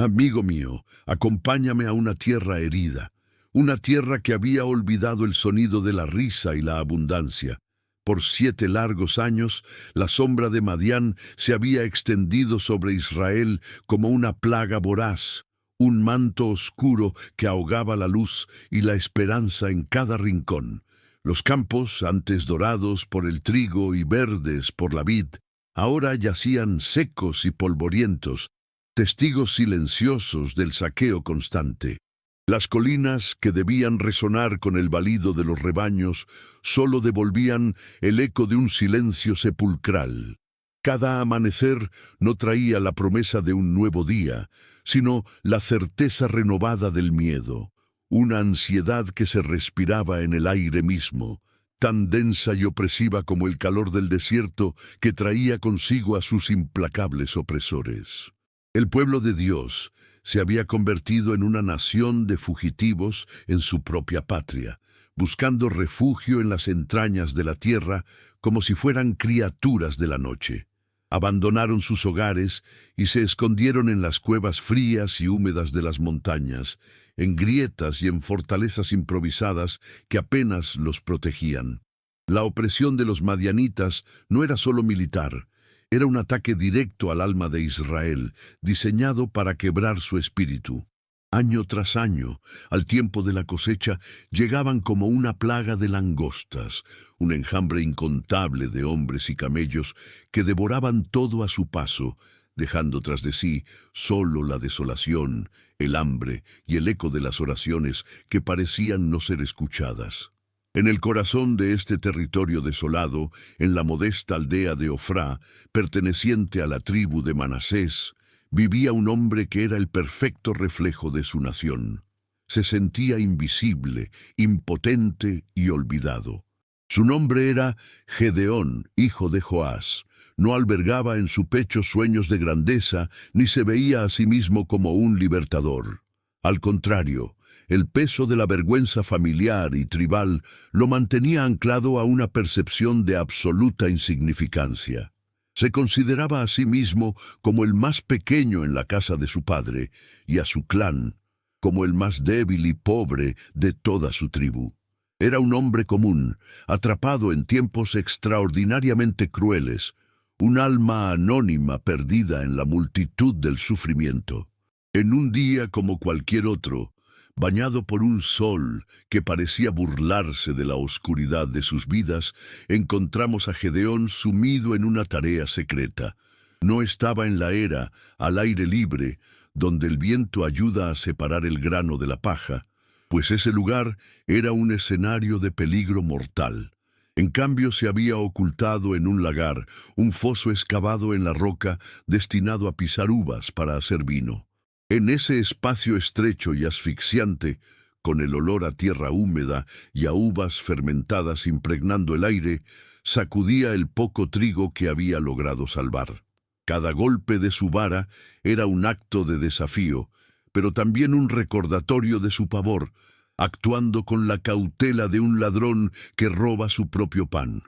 Amigo mío, acompáñame a una tierra herida, una tierra que había olvidado el sonido de la risa y la abundancia. Por 7 largos años, la sombra de Madián se había extendido sobre Israel como una plaga voraz, un manto oscuro que ahogaba la luz y la esperanza en cada rincón. Los campos, antes dorados por el trigo y verdes por la vid, ahora yacían secos y polvorientos, testigos silenciosos del saqueo constante. Las colinas, que debían resonar con el balido de los rebaños, solo devolvían el eco de un silencio sepulcral. Cada amanecer no traía la promesa de un nuevo día, sino la certeza renovada del miedo, una ansiedad que se respiraba en el aire mismo, tan densa y opresiva como el calor del desierto que traía consigo a sus implacables opresores. El pueblo de Dios se había convertido en una nación de fugitivos en su propia patria, buscando refugio en las entrañas de la tierra como si fueran criaturas de la noche. Abandonaron sus hogares y se escondieron en las cuevas frías y húmedas de las montañas, en grietas y en fortalezas improvisadas que apenas los protegían. La opresión de los madianitas no era solo militar, era un ataque directo al alma de Israel, diseñado para quebrar su espíritu. Año tras año, al tiempo de la cosecha, llegaban como una plaga de langostas, un enjambre incontable de hombres y camellos que devoraban todo a su paso, dejando tras de sí solo la desolación, el hambre y el eco de las oraciones que parecían no ser escuchadas. En el corazón de este territorio desolado, en la modesta aldea de Ofrá, perteneciente a la tribu de Manasés, vivía un hombre que era el perfecto reflejo de su nación. Se sentía invisible, impotente y olvidado. Su nombre era Gedeón, hijo de Joás. No albergaba en su pecho sueños de grandeza, ni se veía a sí mismo como un libertador. Al contrario, el peso de la vergüenza familiar y tribal lo mantenía anclado a una percepción de absoluta insignificancia. Se consideraba a sí mismo como el más pequeño en la casa de su padre, y a su clan como el más débil y pobre de toda su tribu. Era un hombre común, atrapado en tiempos extraordinariamente crueles, un alma anónima perdida en la multitud del sufrimiento. En un día como cualquier otro, bañado por un sol que parecía burlarse de la oscuridad de sus vidas, encontramos a Gedeón sumido en una tarea secreta. No estaba en la era, al aire libre, donde el viento ayuda a separar el grano de la paja, pues ese lugar era un escenario de peligro mortal. En cambio se había ocultado en un lagar, un foso excavado en la roca destinado a pisar uvas para hacer vino. En ese espacio estrecho y asfixiante, con el olor a tierra húmeda y a uvas fermentadas impregnando el aire, sacudía el poco trigo que había logrado salvar. Cada golpe de su vara era un acto de desafío, pero también un recordatorio de su pavor, actuando con la cautela de un ladrón que roba su propio pan.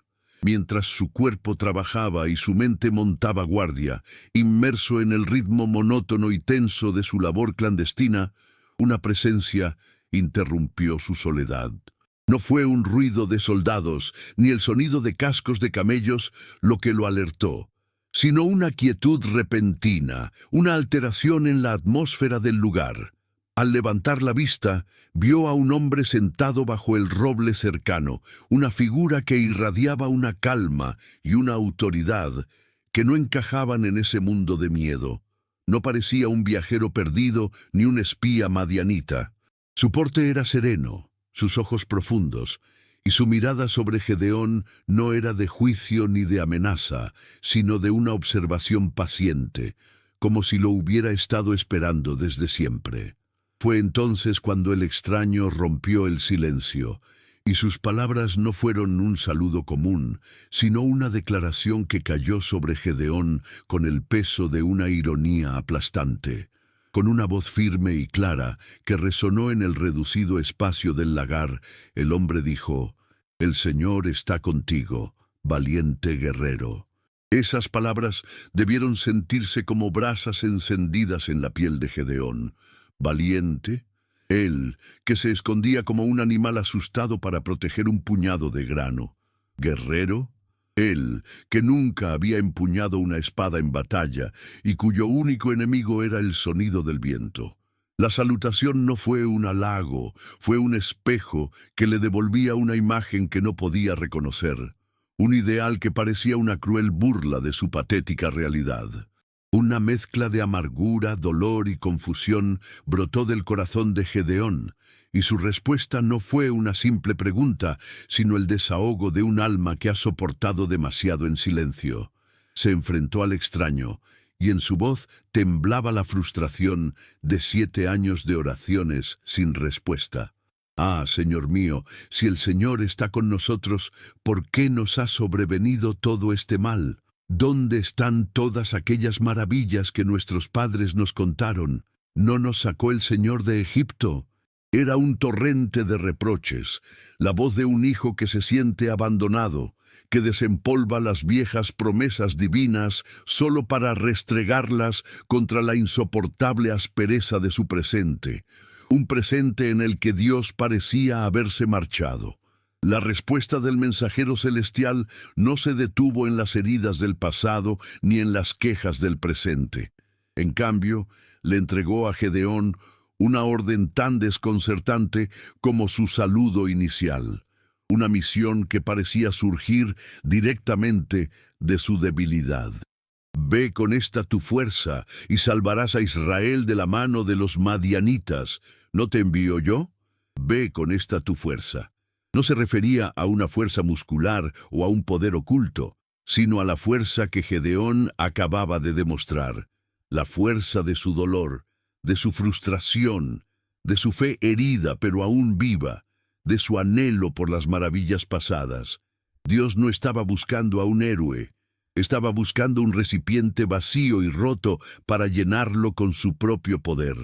Mientras su cuerpo trabajaba y su mente montaba guardia, inmerso en el ritmo monótono y tenso de su labor clandestina, una presencia interrumpió su soledad. No fue un ruido de soldados, ni el sonido de cascos de camellos lo que lo alertó, sino una quietud repentina, una alteración en la atmósfera del lugar. Al levantar la vista, vio a un hombre sentado bajo el roble cercano, una figura que irradiaba una calma y una autoridad que no encajaban en ese mundo de miedo. No parecía un viajero perdido ni un espía madianita. Su porte era sereno, sus ojos profundos, y su mirada sobre Gedeón no era de juicio ni de amenaza, sino de una observación paciente, como si lo hubiera estado esperando desde siempre. Fue entonces cuando el extraño rompió el silencio, y sus palabras no fueron un saludo común, sino una declaración que cayó sobre Gedeón con el peso de una ironía aplastante. Con una voz firme y clara que resonó en el reducido espacio del lagar, el hombre dijo: «El Señor está contigo, valiente guerrero». Esas palabras debieron sentirse como brasas encendidas en la piel de Gedeón. Valiente, él, que se escondía como un animal asustado para proteger un puñado de grano. Guerrero, él, que nunca había empuñado una espada en batalla y cuyo único enemigo era el sonido del viento. La salutación no fue un halago, fue un espejo que le devolvía una imagen que no podía reconocer. Un ideal que parecía una cruel burla de su patética realidad. Una mezcla de amargura, dolor y confusión brotó del corazón de Gedeón, y su respuesta no fue una simple pregunta, sino el desahogo de un alma que ha soportado demasiado en silencio. Se enfrentó al extraño, y en su voz temblaba la frustración de 7 años de oraciones sin respuesta. Ah, Señor mío, si el Señor está con nosotros, ¿por qué nos ha sobrevenido todo este mal? ¿Dónde están todas aquellas maravillas que nuestros padres nos contaron? ¿No nos sacó el Señor de Egipto? Era un torrente de reproches, la voz de un hijo que se siente abandonado, que desempolva las viejas promesas divinas solo para restregarlas contra la insoportable aspereza de su presente. Un presente en el que Dios parecía haberse marchado. La respuesta del mensajero celestial no se detuvo en las heridas del pasado ni en las quejas del presente. En cambio, le entregó a Gedeón una orden tan desconcertante como su saludo inicial. Una misión que parecía surgir directamente de su debilidad. Ve con esta tu fuerza y salvarás a Israel de la mano de los madianitas. ¿No te envío yo? Ve con esta tu fuerza. No se refería a una fuerza muscular o a un poder oculto, sino a la fuerza que Gedeón acababa de demostrar, la fuerza de su dolor, de su frustración, de su fe herida pero aún viva, de su anhelo por las maravillas pasadas. Dios no estaba buscando a un héroe, estaba buscando un recipiente vacío y roto para llenarlo con su propio poder.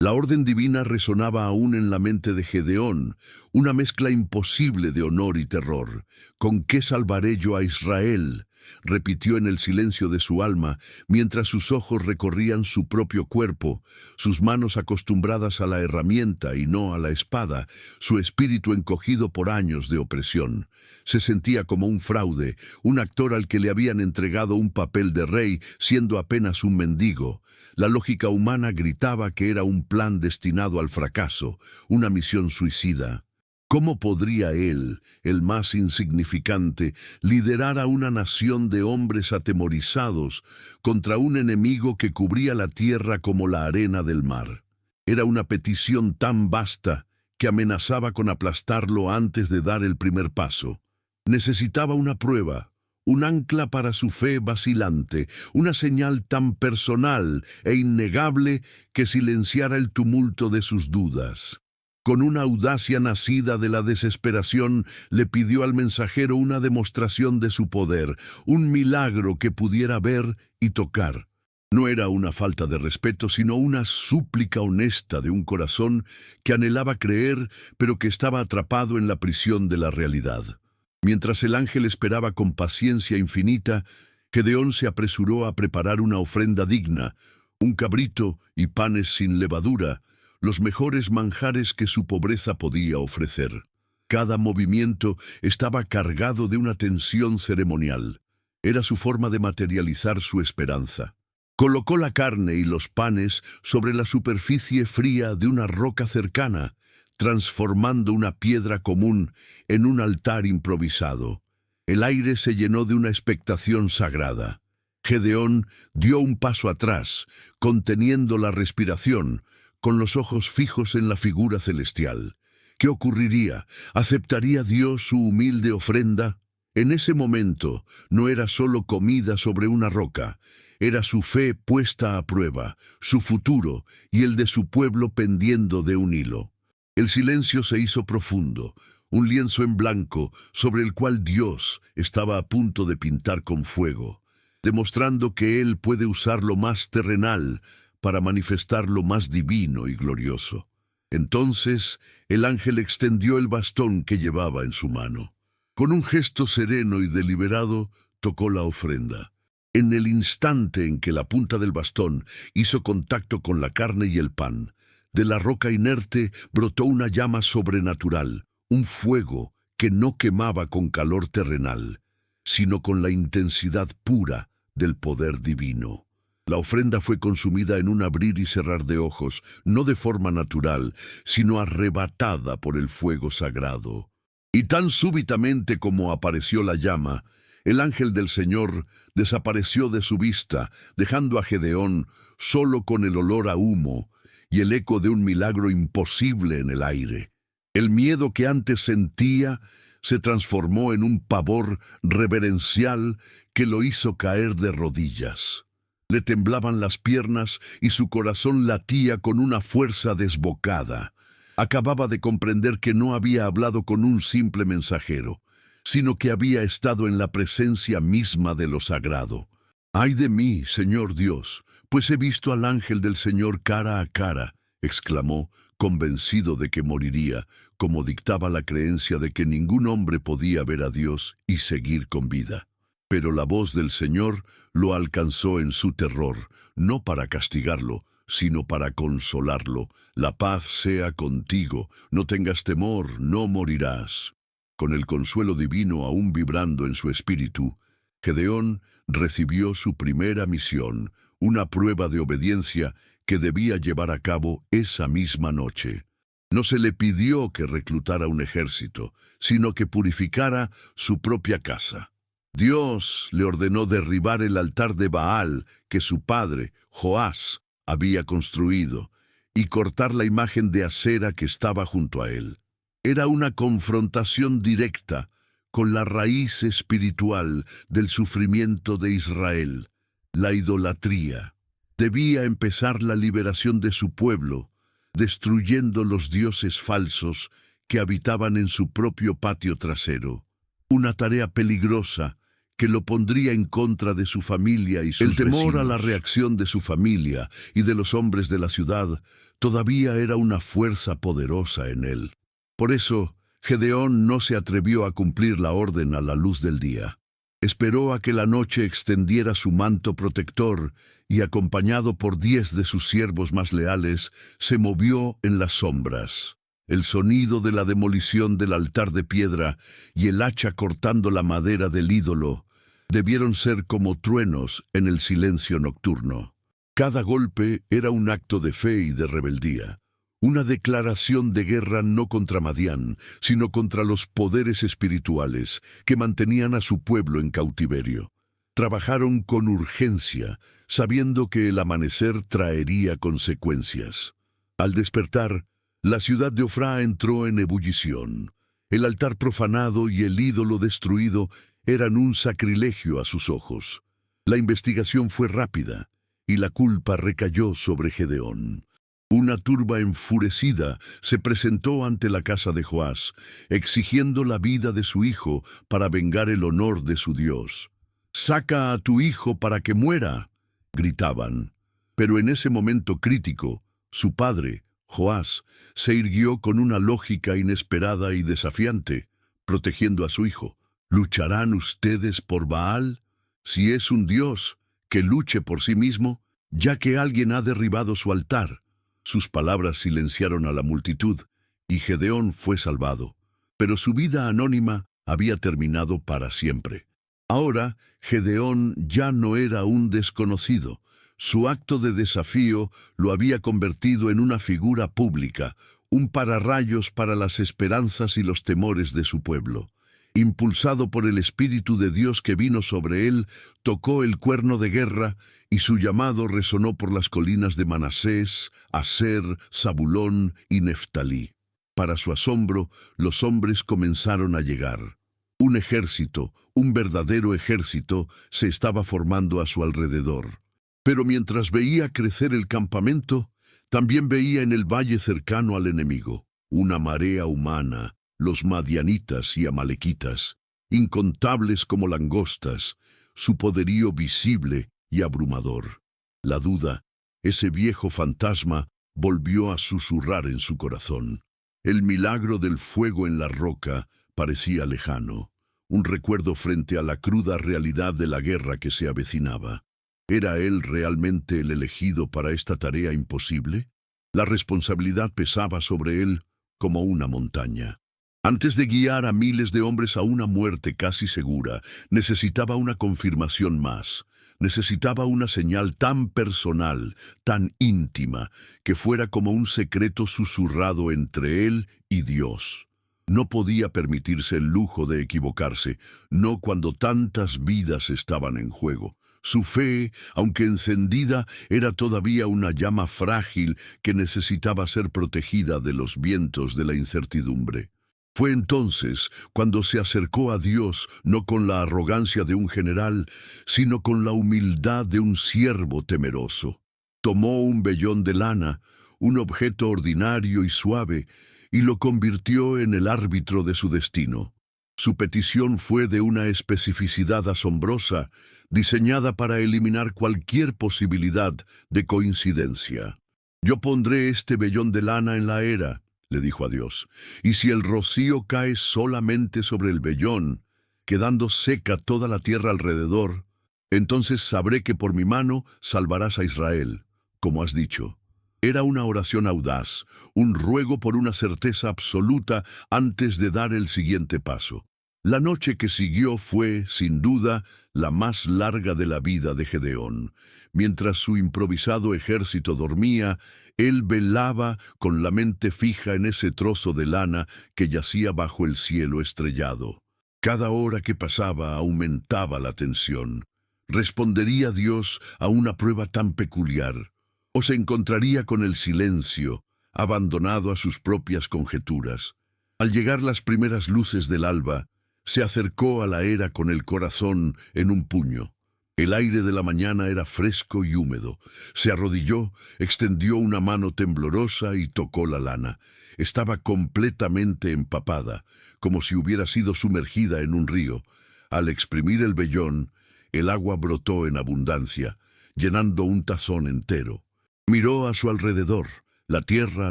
La orden divina resonaba aún en la mente de Gedeón, una mezcla imposible de honor y terror. ¿Con qué salvaré yo a Israel?, repitió en el silencio de su alma, mientras sus ojos recorrían su propio cuerpo, sus manos acostumbradas a la herramienta y no a la espada, su espíritu encogido por años de opresión. Se sentía como un fraude, un actor al que le habían entregado un papel de rey, siendo apenas un mendigo. La lógica humana gritaba que era un plan destinado al fracaso, una misión suicida. ¿Cómo podría él, el más insignificante, liderar a una nación de hombres atemorizados contra un enemigo que cubría la tierra como la arena del mar? Era una petición tan vasta que amenazaba con aplastarlo antes de dar el primer paso. Necesitaba una prueba, un ancla para su fe vacilante, una señal tan personal e innegable que silenciara el tumulto de sus dudas. Con una audacia nacida de la desesperación, le pidió al mensajero una demostración de su poder, un milagro que pudiera ver y tocar. No era una falta de respeto, sino una súplica honesta de un corazón que anhelaba creer, pero que estaba atrapado en la prisión de la realidad. Mientras el ángel esperaba con paciencia infinita, Gedeón se apresuró a preparar una ofrenda digna, un cabrito y panes sin levadura, los mejores manjares que su pobreza podía ofrecer. Cada movimiento estaba cargado de una tensión ceremonial. Era su forma de materializar su esperanza. Colocó la carne y los panes sobre la superficie fría de una roca cercana, transformando una piedra común en un altar improvisado. El aire se llenó de una expectación sagrada. Gedeón dio un paso atrás, conteniendo la respiración, con los ojos fijos en la figura celestial. ¿Qué ocurriría? ¿Aceptaría Dios su humilde ofrenda? En ese momento no era solo comida sobre una roca, era su fe puesta a prueba, su futuro y el de su pueblo pendiendo de un hilo. El silencio se hizo profundo, un lienzo en blanco sobre el cual Dios estaba a punto de pintar con fuego, demostrando que Él puede usar lo más terrenal para manifestar lo más divino y glorioso. Entonces el ángel extendió el bastón que llevaba en su mano. Con un gesto sereno y deliberado, tocó la ofrenda. En el instante en que la punta del bastón hizo contacto con la carne y el pan, de la roca inerte brotó una llama sobrenatural, un fuego que no quemaba con calor terrenal, sino con la intensidad pura del poder divino. La ofrenda fue consumida en un abrir y cerrar de ojos, no de forma natural, sino arrebatada por el fuego sagrado. Y tan súbitamente como apareció la llama, el ángel del Señor desapareció de su vista, dejando a Gedeón solo con el olor a humo y el eco de un milagro imposible en el aire. El miedo que antes sentía se transformó en un pavor reverencial que lo hizo caer de rodillas. Le temblaban las piernas y su corazón latía con una fuerza desbocada. Acababa de comprender que no había hablado con un simple mensajero, sino que había estado en la presencia misma de lo sagrado. «¡Ay de mí, Señor Dios, pues he visto al ángel del Señor cara a cara!», exclamó, convencido de que moriría, como dictaba la creencia de que ningún hombre podía ver a Dios y seguir con vida. Pero la voz del Señor lo alcanzó en su terror, no para castigarlo, sino para consolarlo. «La paz sea contigo, no tengas temor, no morirás». Con el consuelo divino aún vibrando en su espíritu, Gedeón recibió su primera misión, una prueba de obediencia que debía llevar a cabo esa misma noche. No se le pidió que reclutara un ejército, sino que purificara su propia casa. Dios le ordenó derribar el altar de Baal que su padre, Joás, había construido, y cortar la imagen de acera que estaba junto a él. Era una confrontación directa con la raíz espiritual del sufrimiento de Israel, la idolatría. Debía empezar la liberación de su pueblo, destruyendo los dioses falsos que habitaban en su propio patio trasero. Una tarea peligrosa que lo pondría en contra de su familia y sus vecinos. El temor a la reacción de su familia y de los hombres de la ciudad todavía era una fuerza poderosa en él. Por eso, Gedeón no se atrevió a cumplir la orden a la luz del día. Esperó a que la noche extendiera su manto protector y, acompañado por 10 de sus siervos más leales, se movió en las sombras. El sonido de la demolición del altar de piedra y el hacha cortando la madera del ídolo debieron ser como truenos en el silencio nocturno. Cada golpe era un acto de fe y de rebeldía. Una declaración de guerra no contra Madián, sino contra los poderes espirituales que mantenían a su pueblo en cautiverio. Trabajaron con urgencia, sabiendo que el amanecer traería consecuencias. Al despertar, la ciudad de Ofrá entró en ebullición. El altar profanado y el ídolo destruido eran un sacrilegio a sus ojos. La investigación fue rápida, y la culpa recayó sobre Gedeón. Una turba enfurecida se presentó ante la casa de Joás, exigiendo la vida de su hijo para vengar el honor de su Dios. «¡Saca a tu hijo para que muera!», gritaban. Pero en ese momento crítico, su padre, Joás, se irguió con una lógica inesperada y desafiante, protegiendo a su hijo. «¿Lucharán ustedes por Baal? Si es un Dios, que luche por sí mismo, ya que alguien ha derribado su altar». Sus palabras silenciaron a la multitud, y Gedeón fue salvado. Pero su vida anónima había terminado para siempre. Ahora, Gedeón ya no era un desconocido. Su acto de desafío lo había convertido en una figura pública, un pararrayos para las esperanzas y los temores de su pueblo. Impulsado por el Espíritu de Dios que vino sobre él, tocó el cuerno de guerra y su llamado resonó por las colinas de Manasés, Aser, Zabulón y Neftalí. Para su asombro, los hombres comenzaron a llegar. Un ejército, un verdadero ejército, se estaba formando a su alrededor. Pero mientras veía crecer el campamento, también veía en el valle cercano al enemigo una marea humana, los madianitas y amalequitas, incontables como langostas, su poderío visible y abrumador. La duda, ese viejo fantasma, volvió a susurrar en su corazón. El milagro del fuego en la roca parecía lejano. un recuerdo frente a la cruda realidad de la guerra que se avecinaba. ¿Era él realmente el elegido para esta tarea imposible? La responsabilidad pesaba sobre él como una montaña. Antes de guiar a miles de hombres a una muerte casi segura, necesitaba una confirmación más. Necesitaba una señal tan personal, tan íntima, que fuera como un secreto susurrado entre él y Dios. No podía permitirse el lujo de equivocarse, no cuando tantas vidas estaban en juego. Su fe, aunque encendida, era todavía una llama frágil que necesitaba ser protegida de los vientos de la incertidumbre. Fue entonces cuando se acercó a Dios, no con la arrogancia de un general, sino con la humildad de un siervo temeroso. Tomó un vellón de lana, un objeto ordinario y suave, y lo convirtió en el árbitro de su destino. Su petición fue de una especificidad asombrosa, diseñada para eliminar cualquier posibilidad de coincidencia. «Yo pondré este vellón de lana en la era», le dijo a Dios, «y si el rocío cae solamente sobre el vellón, quedando seca toda la tierra alrededor, entonces sabré que por mi mano salvarás a Israel, como has dicho». Era una oración audaz, un ruego por una certeza absoluta antes de dar el siguiente paso. La noche que siguió fue, sin duda, la más larga de la vida de Gedeón. Mientras su improvisado ejército dormía, él velaba con la mente fija en ese trozo de lana que yacía bajo el cielo estrellado. Cada hora que pasaba aumentaba la tensión. ¿Respondería Dios a una prueba tan peculiar? ¿O se encontraría con el silencio, abandonado a sus propias conjeturas? Al llegar las primeras luces del alba, se acercó a la era con el corazón en un puño. El aire de la mañana era fresco y húmedo. Se arrodilló, extendió una mano temblorosa y tocó la lana. Estaba completamente empapada, como si hubiera sido sumergida en un río. Al exprimir el vellón, el agua brotó en abundancia, llenando un tazón entero. Miró a su alrededor. La tierra,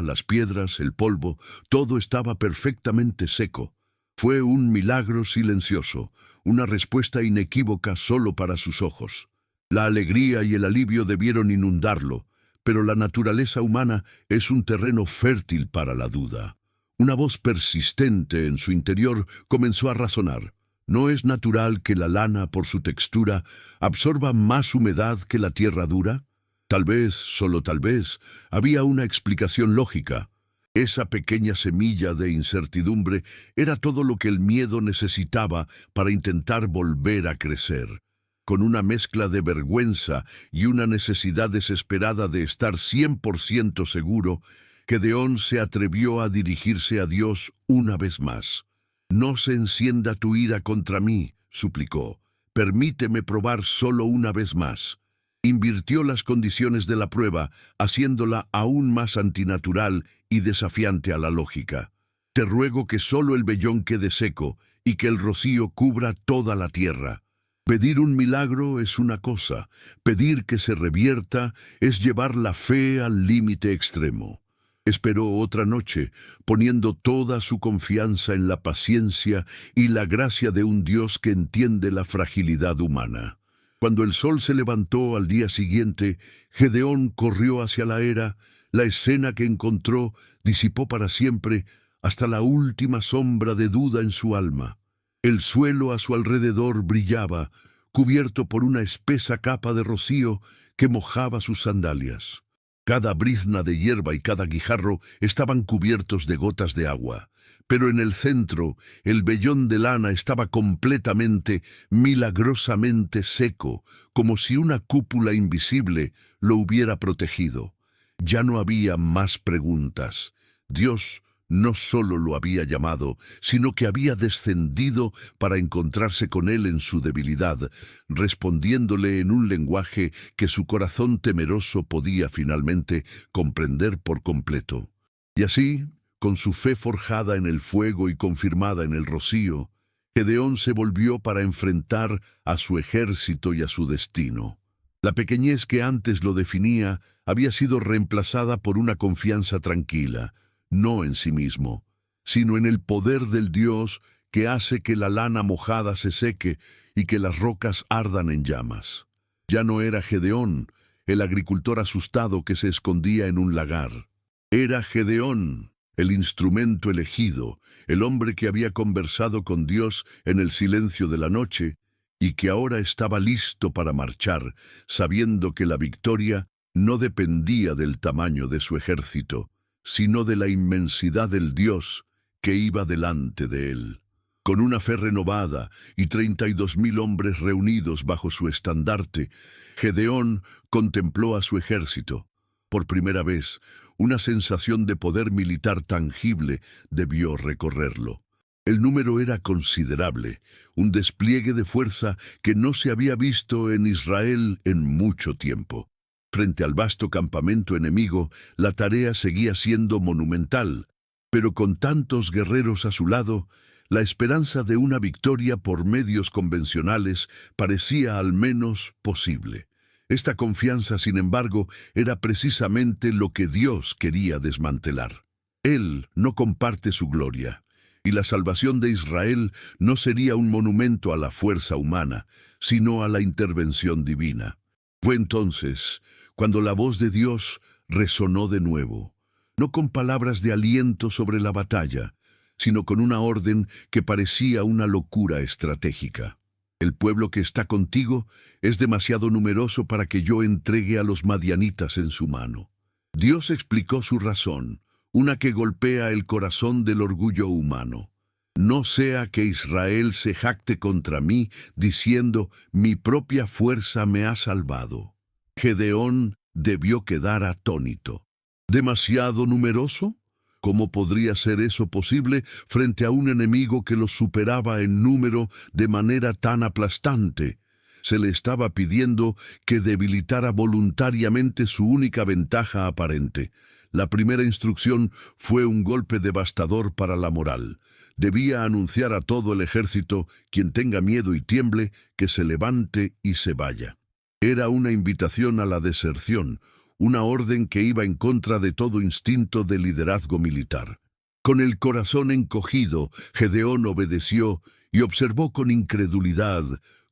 las piedras, el polvo, todo estaba perfectamente seco. Fue un milagro silencioso, una respuesta inequívoca solo para sus ojos. La alegría y el alivio debieron inundarlo, pero la naturaleza humana es un terreno fértil para la duda. Una voz persistente en su interior comenzó a razonar. ¿No es natural que la lana, por su textura, absorba más humedad que la tierra dura? Tal vez, solo tal vez, había una explicación lógica. Esa pequeña semilla de incertidumbre era todo lo que el miedo necesitaba para intentar volver a crecer. Con una mezcla de vergüenza y una necesidad desesperada de estar 100% seguro, Gedeón se atrevió a dirigirse a Dios una vez más. «No se encienda tu ira contra mí», suplicó. «Permíteme probar solo una vez más». Invirtió las condiciones de la prueba, haciéndola aún más antinatural y desafiante a la lógica. «Te ruego que solo el vellón quede seco y que el rocío cubra toda la tierra». Pedir un milagro es una cosa, pedir que se revierta es llevar la fe al límite extremo. Esperó otra noche, poniendo toda su confianza en la paciencia y la gracia de un Dios que entiende la fragilidad humana. Cuando el sol se levantó al día siguiente, Gedeón corrió hacia la era. La escena que encontró disipó para siempre hasta la última sombra de duda en su alma. El suelo a su alrededor brillaba, cubierto por una espesa capa de rocío que mojaba sus sandalias. Cada brizna de hierba y cada guijarro estaban cubiertos de gotas de agua. Pero en el centro, el vellón de lana estaba completamente, milagrosamente seco, como si una cúpula invisible lo hubiera protegido. Ya no había más preguntas. Dios no solo lo había llamado, sino que había descendido para encontrarse con él en su debilidad, respondiéndole en un lenguaje que su corazón temeroso podía finalmente comprender por completo. Y así, con su fe forjada en el fuego y confirmada en el rocío, Gedeón se volvió para enfrentar a su ejército y a su destino. La pequeñez que antes lo definía había sido reemplazada por una confianza tranquila, no en sí mismo, sino en el poder del Dios que hace que la lana mojada se seque y que las rocas ardan en llamas. Ya no era Gedeón, el agricultor asustado que se escondía en un lagar. Era Gedeón, el instrumento elegido, el hombre que había conversado con Dios en el silencio de la noche y que ahora estaba listo para marchar, sabiendo que la victoria no dependía del tamaño de su ejército, sino de la inmensidad del Dios que iba delante de él. Con una fe renovada y 32.000 hombres reunidos bajo su estandarte, Gedeón contempló a su ejército. Por primera vez, una sensación de poder militar tangible debió recorrerlo. El número era considerable, un despliegue de fuerza que no se había visto en Israel en mucho tiempo. Frente al vasto campamento enemigo, la tarea seguía siendo monumental, pero con tantos guerreros a su lado, la esperanza de una victoria por medios convencionales parecía al menos posible. Esta confianza, sin embargo, era precisamente lo que Dios quería desmantelar. Él no comparte su gloria, y la salvación de Israel no sería un monumento a la fuerza humana, sino a la intervención divina. Fue entonces cuando la voz de Dios resonó de nuevo, no con palabras de aliento sobre la batalla, sino con una orden que parecía una locura estratégica. El pueblo que está contigo es demasiado numeroso para que yo entregue a los madianitas en su mano. Dios explicó su razón, una que golpea el corazón del orgullo humano. No sea que Israel se jacte contra mí, diciendo, mi propia fuerza me ha salvado. Gedeón debió quedar atónito. ¿Demasiado numeroso? ¿Cómo podría ser eso posible frente a un enemigo que los superaba en número de manera tan aplastante? Se le estaba pidiendo que debilitara voluntariamente su única ventaja aparente. La primera instrucción fue un golpe devastador para la moral. Debía anunciar a todo el ejército, quien tenga miedo y tiemble, que se levante y se vaya. Era una invitación a la deserción, una orden que iba en contra de todo instinto de liderazgo militar. Con el corazón encogido, Gedeón obedeció y observó con incredulidad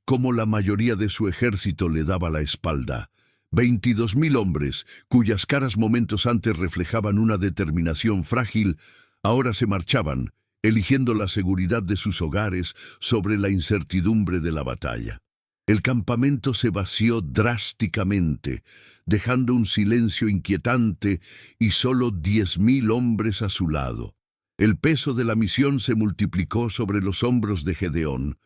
cómo la mayoría de su ejército le daba la espalda. 22.000 hombres, cuyas caras momentos antes reflejaban una determinación frágil, ahora se marchaban, eligiendo la seguridad de sus hogares sobre la incertidumbre de la batalla. El campamento se vació drásticamente, dejando un silencio inquietante y solo 10.000 hombres a su lado. El peso de la misión se multiplicó sobre los hombros de Gedeón.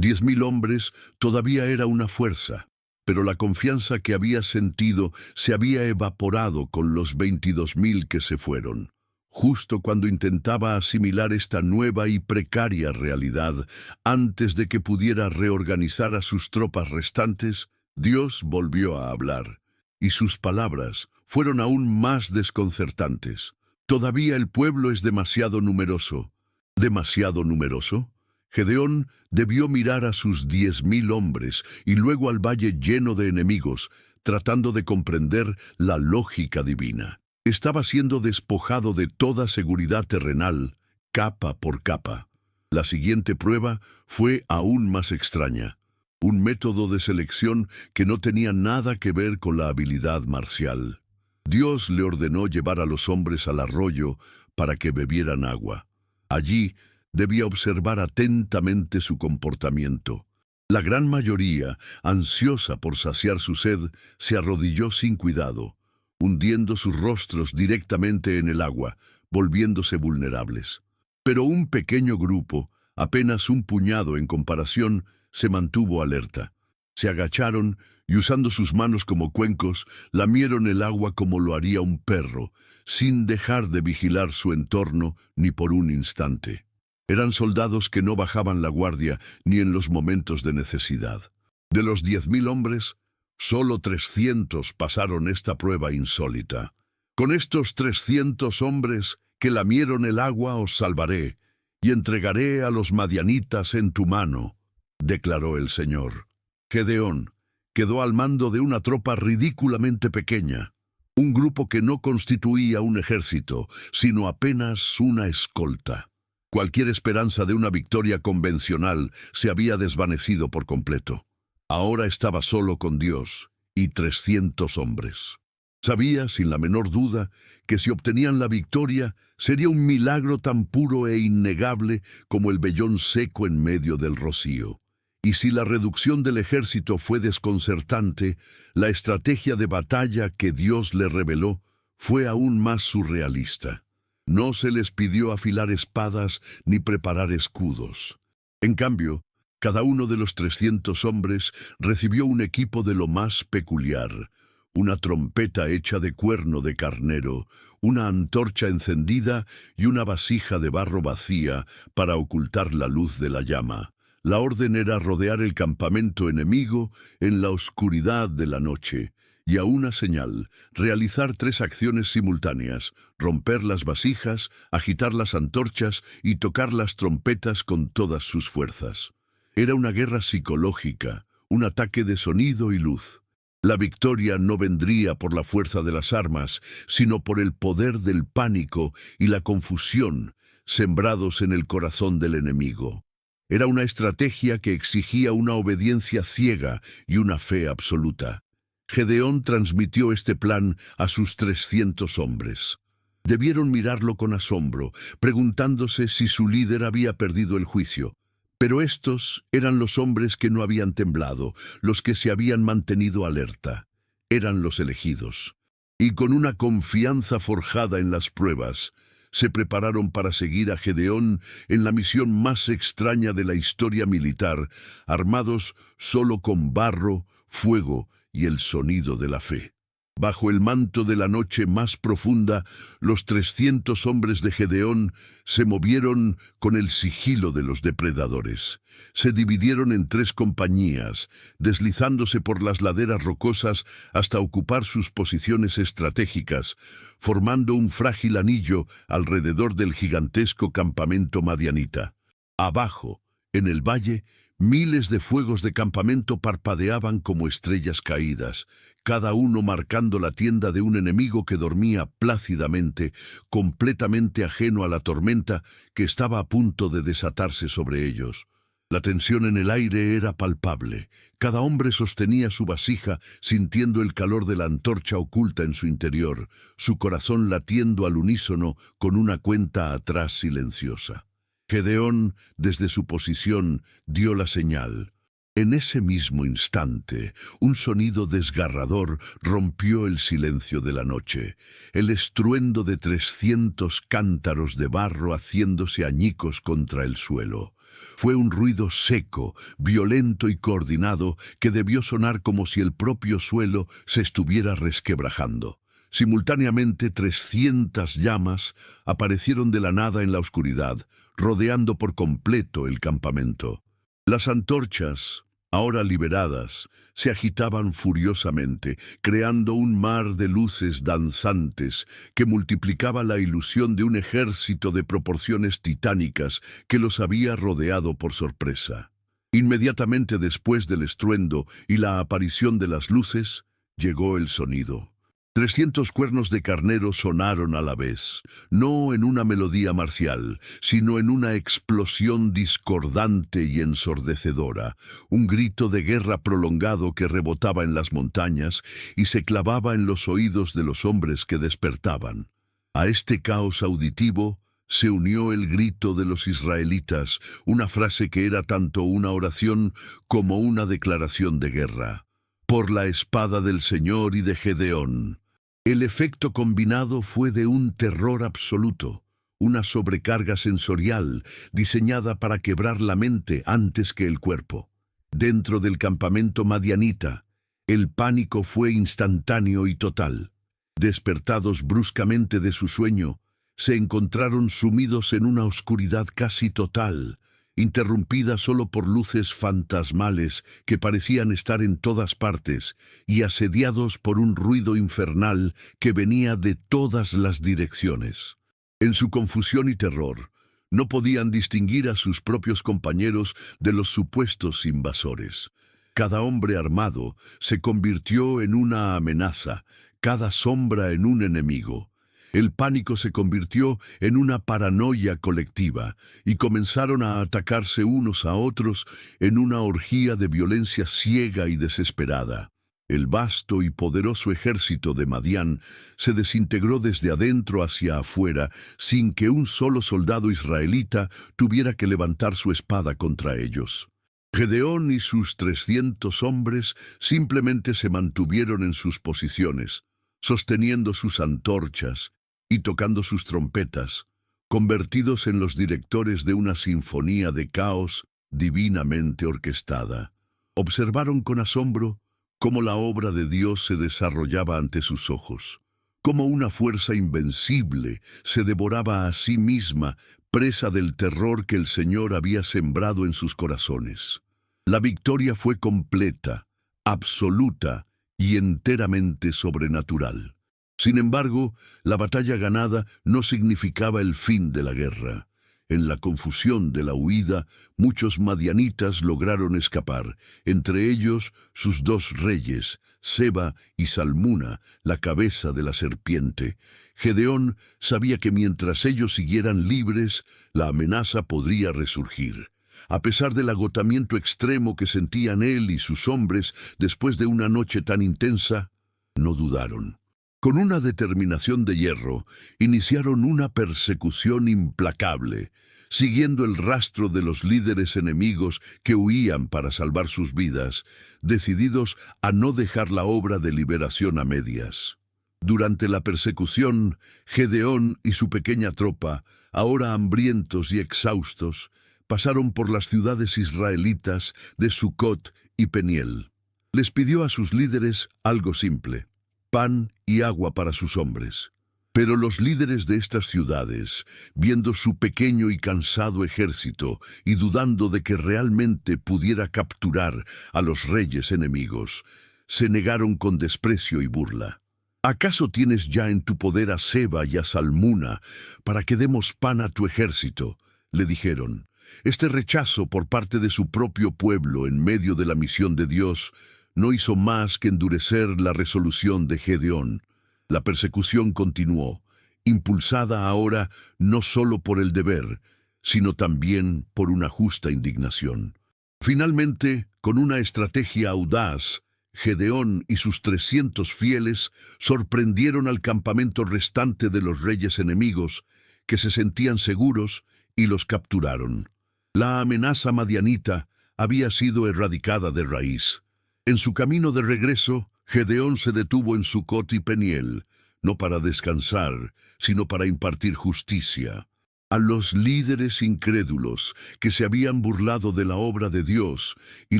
10.000 hombres todavía era una fuerza, pero la confianza que había sentido se había evaporado con los 22.000 que se fueron. Justo cuando intentaba asimilar esta nueva y precaria realidad, antes de que pudiera reorganizar a sus tropas restantes, Dios volvió a hablar, y sus palabras fueron aún más desconcertantes. Todavía el pueblo es demasiado numeroso. ¿Demasiado numeroso? Gedeón debió mirar a sus 10.000 hombres y luego al valle lleno de enemigos, tratando de comprender la lógica divina. Estaba siendo despojado de toda seguridad terrenal, capa por capa. La siguiente prueba fue aún más extraña. Un método de selección que no tenía nada que ver con la habilidad marcial. Dios le ordenó llevar a los hombres al arroyo para que bebieran agua. Allí debía observar atentamente su comportamiento. La gran mayoría, ansiosa por saciar su sed, se arrodilló sin cuidado, hundiendo sus rostros directamente en el agua, volviéndose vulnerables. Pero un pequeño grupo, apenas un puñado en comparación, se mantuvo alerta. Se agacharon y usando sus manos como cuencos, lamieron el agua como lo haría un perro, sin dejar de vigilar su entorno ni por un instante. Eran soldados que no bajaban la guardia ni en los momentos de necesidad. De los 10.000 hombres, solo 300 pasaron esta prueba insólita. Con estos 300 hombres que lamieron el agua os salvaré, y entregaré a los madianitas en tu mano, declaró el Señor. Gedeón quedó al mando de una tropa ridículamente pequeña, un grupo que no constituía un ejército, sino apenas una escolta. Cualquier esperanza de una victoria convencional se había desvanecido por completo. Ahora estaba solo con Dios y 300 hombres. Sabía, sin la menor duda, que si obtenían la victoria, sería un milagro tan puro e innegable como el vellón seco en medio del rocío. Y si la reducción del ejército fue desconcertante, la estrategia de batalla que Dios le reveló fue aún más surrealista. No se les pidió afilar espadas ni preparar escudos. En cambio, cada uno de los 300 hombres recibió un equipo de lo más peculiar: una trompeta hecha de cuerno de carnero, una antorcha encendida y una vasija de barro vacía para ocultar la luz de la llama. La orden era rodear el campamento enemigo en la oscuridad de la noche, y a una señal, realizar 3 acciones simultáneas: romper las vasijas, agitar las antorchas y tocar las trompetas con todas sus fuerzas. Era una guerra psicológica, un ataque de sonido y luz. La victoria no vendría por la fuerza de las armas, sino por el poder del pánico y la confusión sembrados en el corazón del enemigo. Era una estrategia que exigía una obediencia ciega y una fe absoluta. Gedeón transmitió este plan a sus 300 hombres. Debieron mirarlo con asombro, preguntándose si su líder había perdido el juicio. Pero estos eran los hombres que no habían temblado, los que se habían mantenido alerta. Eran los elegidos. Y con una confianza forjada en las pruebas, se prepararon para seguir a Gedeón en la misión más extraña de la historia militar, armados solo con barro, fuego y el sonido de la fe. Bajo el manto de la noche más profunda, los 300 hombres de Gedeón se movieron con el sigilo de los depredadores. Se dividieron en 3 compañías, deslizándose por las laderas rocosas hasta ocupar sus posiciones estratégicas, formando un frágil anillo alrededor del gigantesco campamento madianita. Abajo, en el valle, miles de fuegos de campamento parpadeaban como estrellas caídas, cada uno marcando la tienda de un enemigo que dormía plácidamente, completamente ajeno a la tormenta que estaba a punto de desatarse sobre ellos. La tensión en el aire era palpable. Cada hombre sostenía su vasija, sintiendo el calor de la antorcha oculta en su interior, su corazón latiendo al unísono con una cuenta atrás silenciosa. Gedeón, desde su posición, dio la señal. En ese mismo instante, un sonido desgarrador rompió el silencio de la noche, el estruendo de 300 cántaros de barro haciéndose añicos contra el suelo. Fue un ruido seco, violento y coordinado que debió sonar como si el propio suelo se estuviera resquebrajando. Simultáneamente 300 llamas aparecieron de la nada en la oscuridad, rodeando por completo el campamento. Las antorchas, ahora liberadas, se agitaban furiosamente, creando un mar de luces danzantes que multiplicaba la ilusión de un ejército de proporciones titánicas que los había rodeado por sorpresa. Inmediatamente después del estruendo y la aparición de las luces, llegó el sonido. 300 cuernos de carnero sonaron a la vez, no en una melodía marcial, sino en una explosión discordante y ensordecedora, un grito de guerra prolongado que rebotaba en las montañas y se clavaba en los oídos de los hombres que despertaban. A este caos auditivo se unió el grito de los israelitas, una frase que era tanto una oración como una declaración de guerra. Por la espada del Señor y de Gedeón. El efecto combinado fue de un terror absoluto, una sobrecarga sensorial diseñada para quebrar la mente antes que el cuerpo. Dentro del campamento madianita, el pánico fue instantáneo y total. Despertados bruscamente de su sueño, se encontraron sumidos en una oscuridad casi total, interrumpida solo por luces fantasmales que parecían estar en todas partes, y asediados por un ruido infernal que venía de todas las direcciones. En su confusión y terror, no podían distinguir a sus propios compañeros de los supuestos invasores. Cada hombre armado se convirtió en una amenaza, cada sombra en un enemigo. El pánico se convirtió en una paranoia colectiva y comenzaron a atacarse unos a otros en una orgía de violencia ciega y desesperada. El vasto y poderoso ejército de Madián se desintegró desde adentro hacia afuera sin que un solo soldado israelita tuviera que levantar su espada contra ellos. Gedeón y sus 300 hombres simplemente se mantuvieron en sus posiciones, sosteniendo sus antorchas y tocando sus trompetas, convertidos en los directores de una sinfonía de caos divinamente orquestada. Observaron con asombro cómo la obra de Dios se desarrollaba ante sus ojos, cómo una fuerza invencible se devoraba a sí misma, presa del terror que el Señor había sembrado en sus corazones. La victoria fue completa, absoluta y enteramente sobrenatural. Sin embargo, la batalla ganada no significaba el fin de la guerra. En la confusión de la huida, muchos madianitas lograron escapar, entre ellos sus 2 reyes, Seba y Salmuna, la cabeza de la serpiente. Gedeón sabía que mientras ellos siguieran libres, la amenaza podría resurgir. A pesar del agotamiento extremo que sentían él y sus hombres después de una noche tan intensa, no dudaron. Con una determinación de hierro, iniciaron una persecución implacable, siguiendo el rastro de los líderes enemigos que huían para salvar sus vidas, decididos a no dejar la obra de liberación a medias. Durante la persecución, Gedeón y su pequeña tropa, ahora hambrientos y exhaustos, pasaron por las ciudades israelitas de Sucot y Peniel. Les pidió a sus líderes algo simple: pan y agua para sus hombres. Pero los líderes de estas ciudades, viendo su pequeño y cansado ejército y dudando de que realmente pudiera capturar a los reyes enemigos, se negaron con desprecio y burla. ¿Acaso tienes ya en tu poder a Seba y a Salmuna para que demos pan a tu ejército?, le dijeron. Este rechazo por parte de su propio pueblo en medio de la misión de Dios no hizo más que endurecer la resolución de Gedeón. La persecución continuó, impulsada ahora no solo por el deber, sino también por una justa indignación. Finalmente, con una estrategia audaz, Gedeón y sus 300 fieles sorprendieron al campamento restante de los reyes enemigos, que se sentían seguros, y los capturaron. La amenaza madianita había sido erradicada de raíz. En su camino de regreso, Gedeón se detuvo en Sucot y Peniel, no para descansar, sino para impartir justicia. A los líderes incrédulos que se habían burlado de la obra de Dios y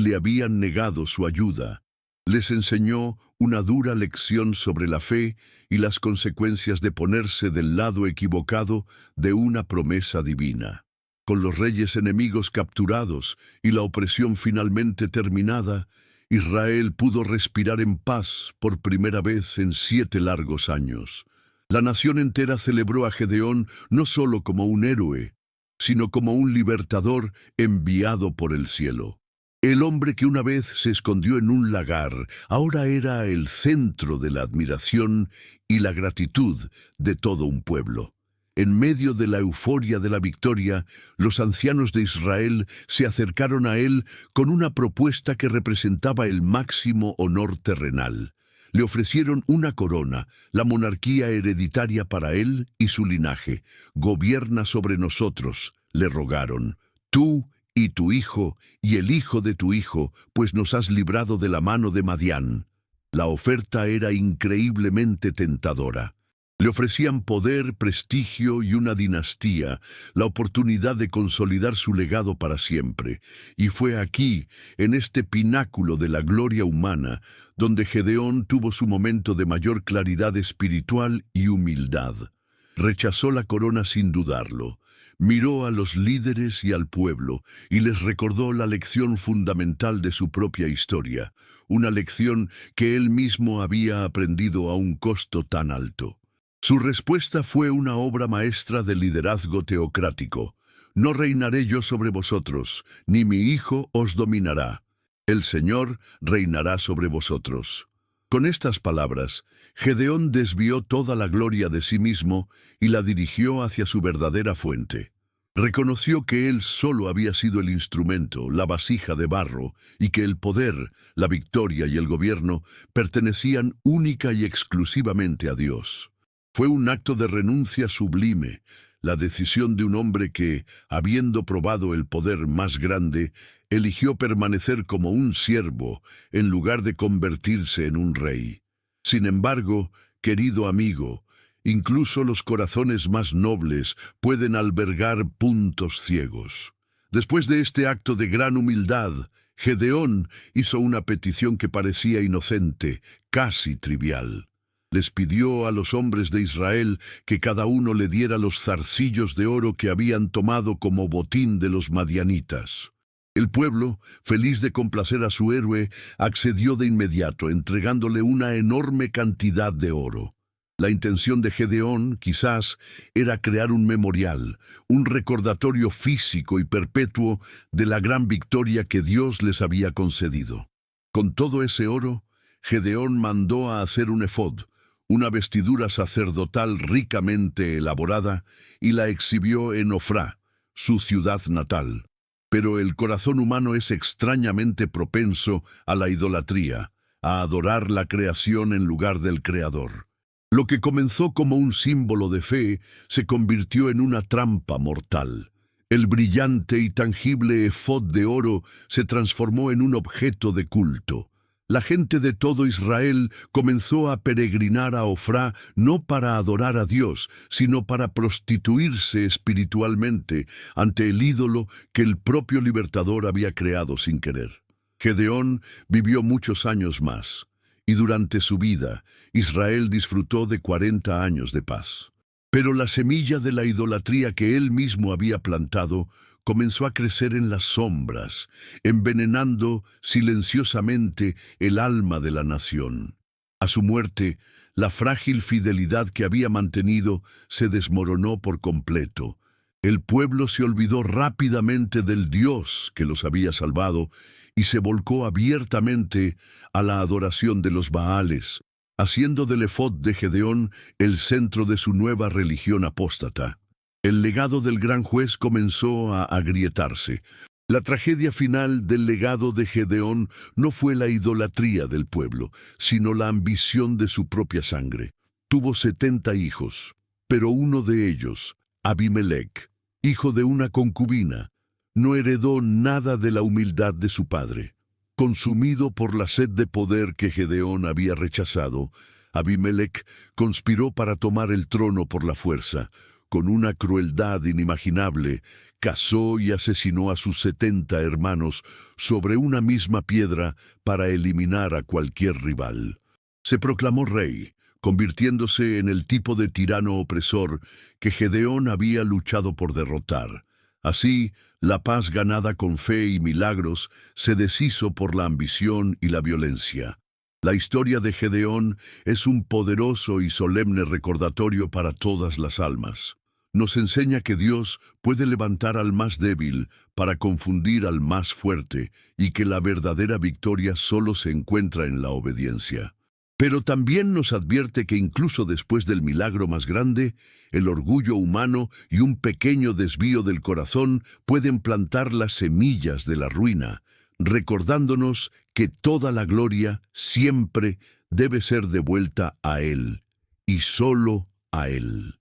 le habían negado su ayuda, les enseñó una dura lección sobre la fe y las consecuencias de ponerse del lado equivocado de una promesa divina. Con los reyes enemigos capturados y la opresión finalmente terminada, Israel pudo respirar en paz por primera vez en 7 largos años. La nación entera celebró a Gedeón no solo como un héroe, sino como un libertador enviado por el cielo. El hombre que una vez se escondió en un lagar, ahora era el centro de la admiración y la gratitud de todo un pueblo. En medio de la euforia de la victoria, los ancianos de Israel se acercaron a él con una propuesta que representaba el máximo honor terrenal. Le ofrecieron una corona, la monarquía hereditaria para él y su linaje. «Gobierna sobre nosotros», le rogaron, «tú y tu hijo y el hijo de tu hijo, pues nos has librado de la mano de Madián». La oferta era increíblemente tentadora. Le ofrecían poder, prestigio y una dinastía, la oportunidad de consolidar su legado para siempre. Y fue aquí, en este pináculo de la gloria humana, donde Gedeón tuvo su momento de mayor claridad espiritual y humildad. Rechazó la corona sin dudarlo. Miró a los líderes y al pueblo y les recordó la lección fundamental de su propia historia, una lección que él mismo había aprendido a un costo tan alto. Su respuesta fue una obra maestra de liderazgo teocrático. «No reinaré yo sobre vosotros, ni mi hijo os dominará. El Señor reinará sobre vosotros». Con estas palabras, Gedeón desvió toda la gloria de sí mismo y la dirigió hacia su verdadera fuente. Reconoció que él solo había sido el instrumento, la vasija de barro, y que el poder, la victoria y el gobierno pertenecían única y exclusivamente a Dios. Fue un acto de renuncia sublime, la decisión de un hombre que, habiendo probado el poder más grande, eligió permanecer como un siervo en lugar de convertirse en un rey. Sin embargo, querido amigo, incluso los corazones más nobles pueden albergar puntos ciegos. Después de este acto de gran humildad, Gedeón hizo una petición que parecía inocente, casi trivial. Les pidió a los hombres de Israel que cada uno le diera los zarcillos de oro que habían tomado como botín de los madianitas. El pueblo, feliz de complacer a su héroe, accedió de inmediato, entregándole una enorme cantidad de oro. La intención de Gedeón, quizás, era crear un memorial, un recordatorio físico y perpetuo de la gran victoria que Dios les había concedido. Con todo ese oro, Gedeón mandó a hacer un efod, una vestidura sacerdotal ricamente elaborada, y la exhibió en Ofrá, su ciudad natal. Pero el corazón humano es extrañamente propenso a la idolatría, a adorar la creación en lugar del Creador. Lo que comenzó como un símbolo de fe se convirtió en una trampa mortal. El brillante y tangible efod de oro se transformó en un objeto de culto. La gente de todo Israel comenzó a peregrinar a Ofrá no para adorar a Dios, sino para prostituirse espiritualmente ante el ídolo que el propio libertador había creado sin querer. Gedeón vivió muchos años más, y durante su vida, Israel disfrutó de 40 años de paz. Pero la semilla de la idolatría que él mismo había plantado comenzó a crecer en las sombras, envenenando silenciosamente el alma de la nación. A su muerte, la frágil fidelidad que había mantenido se desmoronó por completo. El pueblo se olvidó rápidamente del Dios que los había salvado y se volcó abiertamente a la adoración de los Baales, haciendo del efod de Gedeón el centro de su nueva religión apóstata. El legado del gran juez comenzó a agrietarse. La tragedia final del legado de Gedeón no fue la idolatría del pueblo, sino la ambición de su propia sangre. Tuvo 70 hijos, pero uno de ellos, Abimelec, hijo de una concubina, no heredó nada de la humildad de su padre. Consumido por la sed de poder que Gedeón había rechazado, Abimelec conspiró para tomar el trono por la fuerza. Con una crueldad inimaginable, cazó y asesinó a sus 70 hermanos sobre una misma piedra para eliminar a cualquier rival. Se proclamó rey, convirtiéndose en el tipo de tirano opresor que Gedeón había luchado por derrotar. Así, la paz ganada con fe y milagros se deshizo por la ambición y la violencia. La historia de Gedeón es un poderoso y solemne recordatorio para todas las almas. Nos enseña que Dios puede levantar al más débil para confundir al más fuerte y que la verdadera victoria solo se encuentra en la obediencia. Pero también nos advierte que incluso después del milagro más grande, el orgullo humano y un pequeño desvío del corazón pueden plantar las semillas de la ruina, recordándonos que toda la gloria siempre debe ser devuelta a Él, y solo a Él.